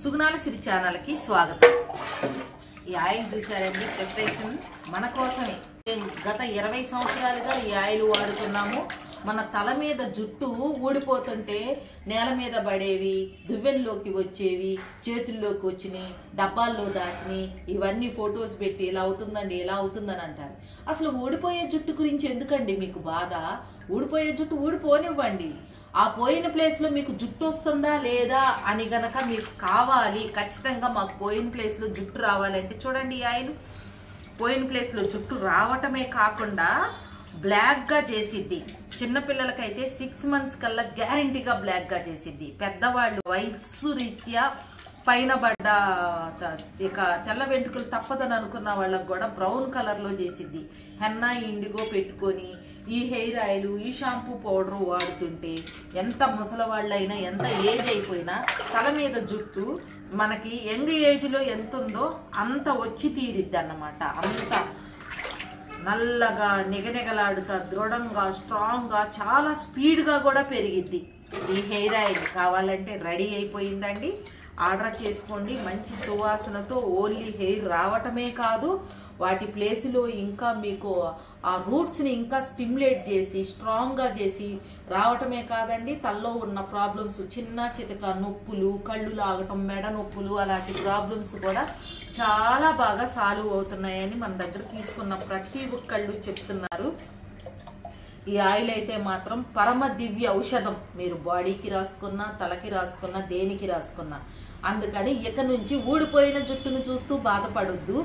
సుగుణాల సిరి ఛానల్ కి స్వాగతం। ఈ ఆయిల్ చూసారండి, ప్రిపరేషన్ మన కోసమే। గత 20 సంవత్సరాలుగా ఈ ఆయిల్ వాడుతున్నాము। మన తల మీద జుట్టు ఊడిపోతుంటే నేల మీద పడేవి, దువ్వెనలోకి వచ్చేవి, చేతుల్లోకి వచ్చినాయి, డబ్బాల్లో దాచిని, ఇవన్నీ ఫొటోస్ పెట్టి ఇలా అవుతుందండి ఇలా అవుతుందని అంటారు। అసలు ఊడిపోయే జుట్టు గురించి ఎందుకండి మీకు బాధ? ఊడిపోయే జుట్టు ఊడిపోనివ్వండి। ఆ పోయిన ప్లేస్ లో మీకు జుట్టు వస్తుందా లేదా అని గనక మీకు కావాలి, ఖచ్చితంగా మాకు పోయిన ప్లేస్ లో జుట్టు రావాలంటే చూడండి, ఈ ఆయిల్ పోయిన ప్లేస్ లో జుట్టు రావటమే కాకుండా బ్లాక్ గా చేసిద్ది। చిన్నపిల్లలకైతే 6 months కల్లా గ్యారంటీగా బ్లాక్ గా చేసిద్ది। పెద్దవాళ్ళు వయస్సు రీత్యా పైన పడ్డ ఇక తెల్ల వెంట్రుకలు తప్పదని అనుకున్న వాళ్ళకు కూడా బ్రౌన్ కలర్ లో చేసిద్ది। హెన్నా ఇండిగో పెట్టుకొని ఈ హెయిర్ ఆయిల్ ఈ షాంపూ పౌడర్ వాడుతుంటే ఎంత ముసలవాళ్ళైనా ఎంత ఏజ్ అయిపోయినా తల మీద జుట్టు మనకి యంగ్ ఏజ్ లో ఎంత ఉందో అంత వచ్చి తీరిద్ది అన్నమాట। అంత నల్లగా నిగనిగలాడుతా దృఢంగా స్ట్రాంగ్ గా చాలా స్పీడ్ గా కూడా పెరిగిద్ది। ఈ హెయిర్ ఆయిల్ కావాలంటే రెడీ అయిపోయిందండి, ఆర్డర్ చేసుకోండి। మంచి సువాసనతో ఓన్లీ హెయిర్ రావటమే కాదు, వాటి ప్లేస్లో ఇంకా మీకు ఆ రూట్స్ని ఇంకా స్టిమ్యులేట్ చేసి స్ట్రాంగ్గా చేసి రావటమే కాదండి, తల్లో ఉన్న ప్రాబ్లమ్స్ చిన్న చితక నొప్పులు, కళ్ళు లాగటం, మెడ నొప్పులు అలాంటి ప్రాబ్లమ్స్ కూడా చాలా బాగా సాల్వ్ అవుతున్నాయని మన దగ్గర తీసుకున్న ప్రతి ఒక్కళ్ళు చెప్తున్నారు। ఈ ఆయిల్ అయితే మాత్రం పరమ దివ్య ఔషధం, మీరు బాడీకి రాసుకున్నా తలకి రాసుకున్నా దేనికి రాసుకున్నా। అందుకని ఇక నుంచి ఊడిపోయిన జుట్టును చూస్తూ బాధపడొద్దు।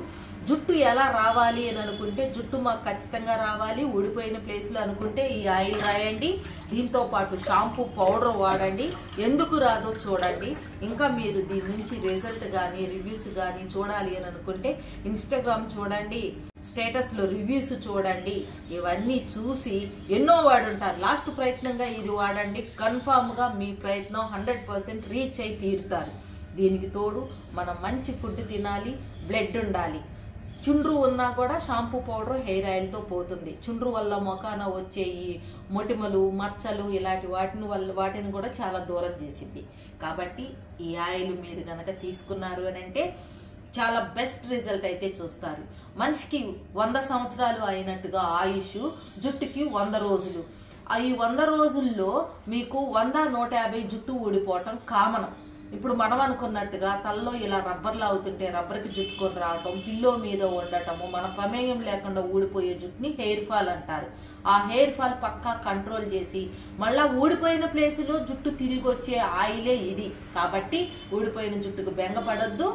జుట్టు ఎలా రావాలి అని అనుకుంటే జుట్టు మాకు ఖచ్చితంగా రావాలి, ఊడిపోయిన ప్లేస్లో అనుకుంటే ఈ ఆయిల్ రాయండి, దీంతో పాటు షాంపూ పౌడర్ వాడండి, ఎందుకు రాదో చూడండి। ఇంకా మీరు దీని నుంచి రిజల్ట్ కానీ రివ్యూస్ కానీ చూడాలి అని అనుకుంటే ఇన్స్టాగ్రామ్ చూడండి, స్టేటస్లో రివ్యూస్ చూడండి, ఇవన్నీ చూసి ఎన్నో వాడుంటారు। లాస్ట్ ప్రయత్నంగా ఇది వాడండి, కన్ఫామ్గా మీ ప్రయత్నం 100% రీచ్ అయి తీరుతారు। దీనికి తోడు మనం మంచి ఫుడ్ తినాలి, బ్లడ్ ఉండాలి। చుండ్రు ఉన్నా కూడా షాంపూ పౌడర్ హెయిర్ ఆయిల్తో పోతుంది। చుండ్రు వల్ల మొఖాన వచ్చే ఈ మొటిమలు మచ్చలు ఇలాంటి వాటిని కూడా చాలా దూరం చేసింది। కాబట్టి ఈ ఆయిల్ మీరు కనుక తీసుకున్నారు అని అంటే చాలా బెస్ట్ రిజల్ట్ అయితే చూస్తారు। మనిషికి 100 సంవత్సరాలు అయినట్టుగా ఆయుష్, జుట్టుకి 100 రోజులు। ఈ 100 రోజుల్లో మీకు 100-150 జుట్టు ఊడిపోవటం కామన్। ఇప్పుడు మనం అనుకున్నట్టుగా తలలో ఇలా రబ్బర్లా అవుతుంటే రబ్బర్కి జుట్టుకొని రావటం, పిల్లో మీద ఉండటము, మన ప్రమేయం లేకుండా ఊడిపోయే జుట్టుని హెయిర్ ఫాల్ అంటారు। ఆ హెయిర్ ఫాల్ పక్కా కంట్రోల్ చేసి మళ్ళా ఊడిపోయిన ప్లేసులో జుట్టు తిరిగి వచ్చే ఆయిలే ఇది। కాబట్టి ఊడిపోయిన జుట్టుకు బెంగపడద్దు,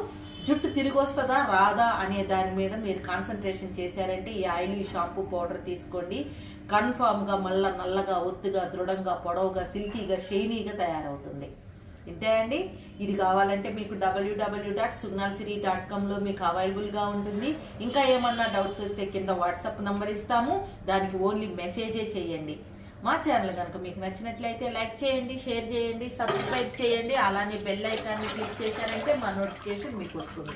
జుట్టు తిరిగి వస్తుందా రాదా అనే దాని మీద మీరు కాన్సన్ట్రేషన్ చేశారంటే ఈ ఆయిల్ ఈ షాంపూ పౌడర్ తీసుకోండి, కన్ఫామ్గా మళ్ళా నల్లగా ఒత్తుగా దృఢంగా పొడవుగా సిల్కీగా షైనీగా తయారవుతుంది। ఇంతే అండి, ఇది కావాలంటే మీకు www.sugnalsiri.com లో మీకు అవైలబుల్గా ఉంటుంది। ఇంకా ఏమన్నా డౌట్స్ వస్తే కింద వాట్సాప్ నంబర్ ఇస్తాము, దానికి ఓన్లీ మెసేజే చేయండి। మా ఛానల్ కనుక మీకు నచ్చినట్లయితే లైక్ చేయండి, షేర్ చేయండి, సబ్స్క్రైబ్ చేయండి, అలానే బెల్ ఐకాన్ని క్లిక్ చేశారంటే మా నోటిఫికేషన్ మీకు వస్తుంది।